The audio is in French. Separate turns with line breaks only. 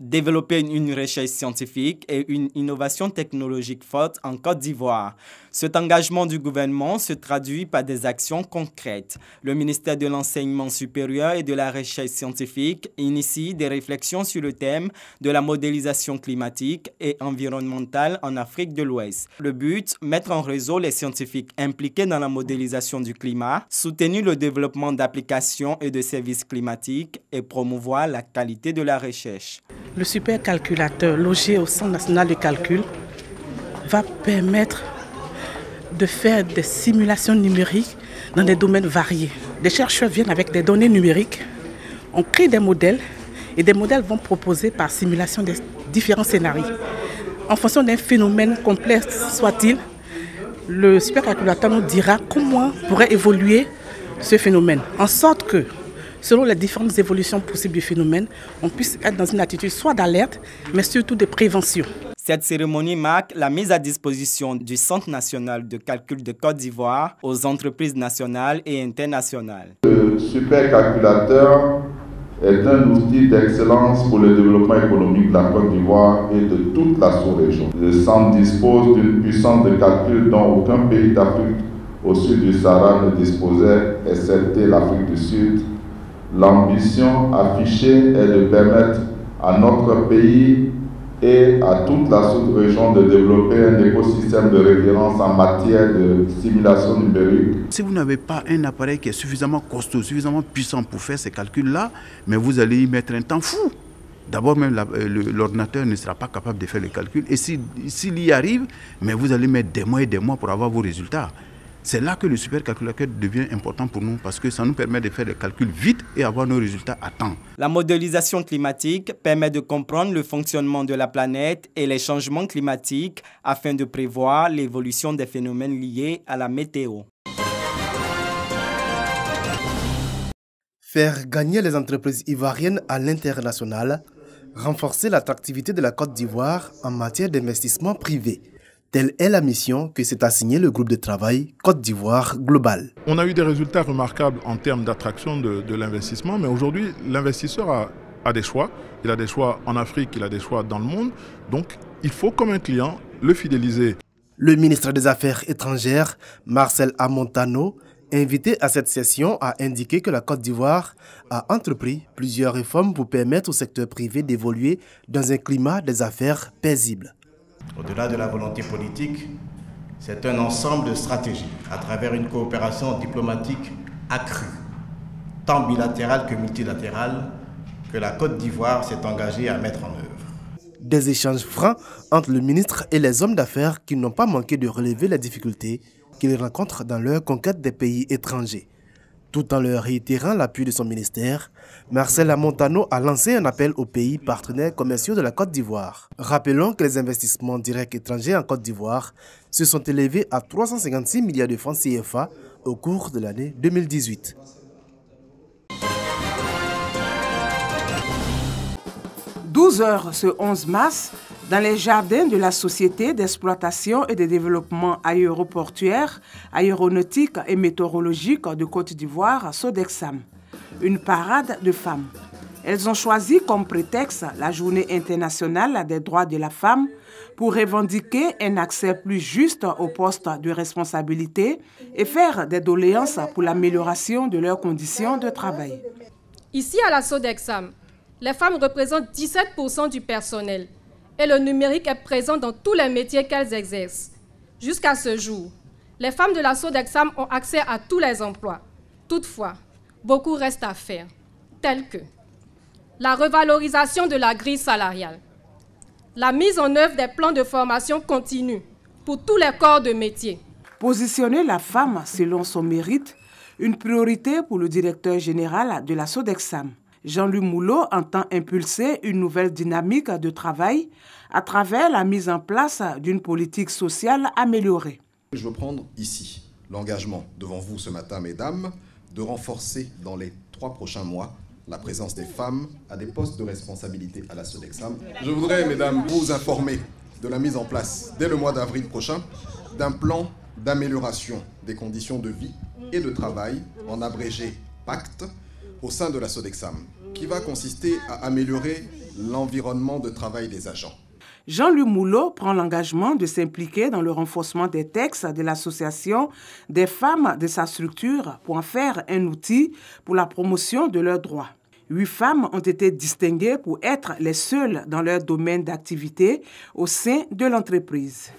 développer une recherche scientifique et une innovation technologique forte en Côte d'Ivoire. Cet engagement du gouvernement se traduit par des actions concrètes. Le ministère de l'Enseignement supérieur et de la Recherche scientifique initie des réflexions sur le thème de la modélisation climatique et environnementale en Afrique de l'Ouest. Le but, mettre en réseau les scientifiques impliqués dans la modélisation du climat, soutenir le développement d'applications et de services climatiques et promouvoir la qualité de la recherche.
Le supercalculateur logé au Centre national de calcul va permettre de faire des simulations numériques dans des domaines variés. Des chercheurs viennent avec des données numériques, on crée des modèles et des modèles vont proposer par simulation des différents scénarios. En fonction d'un phénomène complexe soit-il, le supercalculateur nous dira comment pourrait évoluer ce phénomène, en sorte que, selon les différentes évolutions possibles du phénomène, on puisse être dans une attitude soit d'alerte, mais surtout de prévention.
Cette cérémonie marque la mise à disposition du Centre national de calcul de Côte d'Ivoire aux entreprises nationales et internationales.
Le supercalculateur est un outil d'excellence pour le développement économique de la Côte d'Ivoire et de toute la sous-région. Le centre dispose d'une puissance de calcul dont aucun pays d'Afrique au sud du Sahara ne disposait, excepté l'Afrique du Sud. L'ambition affichée est de permettre à notre pays et à toute la sous-région de développer un écosystème de référence en matière de simulation numérique.
Si vous n'avez pas un appareil qui est suffisamment costaud, suffisamment puissant pour faire ces calculs-là, mais vous allez y mettre un temps fou. D'abord, même l'ordinateur ne sera pas capable de faire les calculs. Et s'il y arrive, mais vous allez mettre des mois et des mois pour avoir vos résultats. C'est là que le supercalculateur devient important pour nous parce que ça nous permet de faire des calculs vite et avoir nos résultats à temps.
La modélisation climatique permet de comprendre le fonctionnement de la planète et les changements climatiques afin de prévoir l'évolution des phénomènes liés à la météo.
Faire gagner les entreprises ivoiriennes à l'international, renforcer l'attractivité de la Côte d'Ivoire en matière d'investissement privé. Telle est la mission que s'est assignée le groupe de travail Côte d'Ivoire Global.
On a eu des résultats remarquables en termes d'attraction de l'investissement, mais aujourd'hui, l'investisseur a des choix. Il a des choix en Afrique, il a des choix dans le monde. Donc, il faut, comme un client, le fidéliser.
Le ministre des Affaires étrangères, Marcel Amontano, invité à cette session, a indiqué que la Côte d'Ivoire a entrepris plusieurs réformes pour permettre au secteur privé d'évoluer dans un climat des affaires paisible.
Au-delà de la volonté politique, c'est un ensemble de stratégies à travers une coopération diplomatique accrue, tant bilatérale que multilatérale, que la Côte d'Ivoire s'est engagée à mettre en œuvre.
Des échanges francs entre le ministre et les hommes d'affaires qui n'ont pas manqué de relever les difficultés qu'ils rencontrent dans leur conquête des pays étrangers. Tout en leur réitérant l'appui de son ministère, Marcel Amontano a lancé un appel aux pays partenaires commerciaux de la Côte d'Ivoire. Rappelons que les investissements directs étrangers en Côte d'Ivoire se sont élevés à 356 milliards de francs CFA au cours de l'année 2018.
« 12h ce 11 mars, dans les jardins de la Société d'exploitation et de développement aéroportuaire, aéronautique et météorologique de Côte d'Ivoire, Sodexam. Une parade de femmes. Elles ont choisi comme prétexte la Journée internationale des droits de la femme pour revendiquer un accès plus juste aux postes de responsabilité et faire des doléances pour l'amélioration de leurs conditions de travail.
Ici à la Sodexam, les femmes représentent 17% du personnel et le numérique est présent dans tous les métiers qu'elles exercent. Jusqu'à ce jour, les femmes de la Sodexam ont accès à tous les emplois. Toutefois, beaucoup reste à faire, tels que la revalorisation de la grille salariale, la mise en œuvre des plans de formation continue pour tous les corps de métier.
Positionner la femme selon son mérite, une priorité pour le directeur général de la Sodexam. Jean-Louis Moulot entend impulser une nouvelle dynamique de travail à travers la mise en place d'une politique sociale améliorée.
Je veux prendre ici l'engagement devant vous ce matin, mesdames, de renforcer dans les 3 prochains mois la présence des femmes à des postes de responsabilité à la Sodexam. Je voudrais, mesdames, vous informer de la mise en place, dès le mois d'avril prochain, d'un plan d'amélioration des conditions de vie et de travail, en abrégé PACTE, au sein de la Sodexam qui va consister à améliorer l'environnement de travail des agents.
Jean-Louis Moulot prend l'engagement de s'impliquer dans le renforcement des textes de l'association des femmes de sa structure pour en faire un outil pour la promotion de leurs droits. 8 femmes ont été distinguées pour être les seules dans leur domaine d'activité au sein de l'entreprise.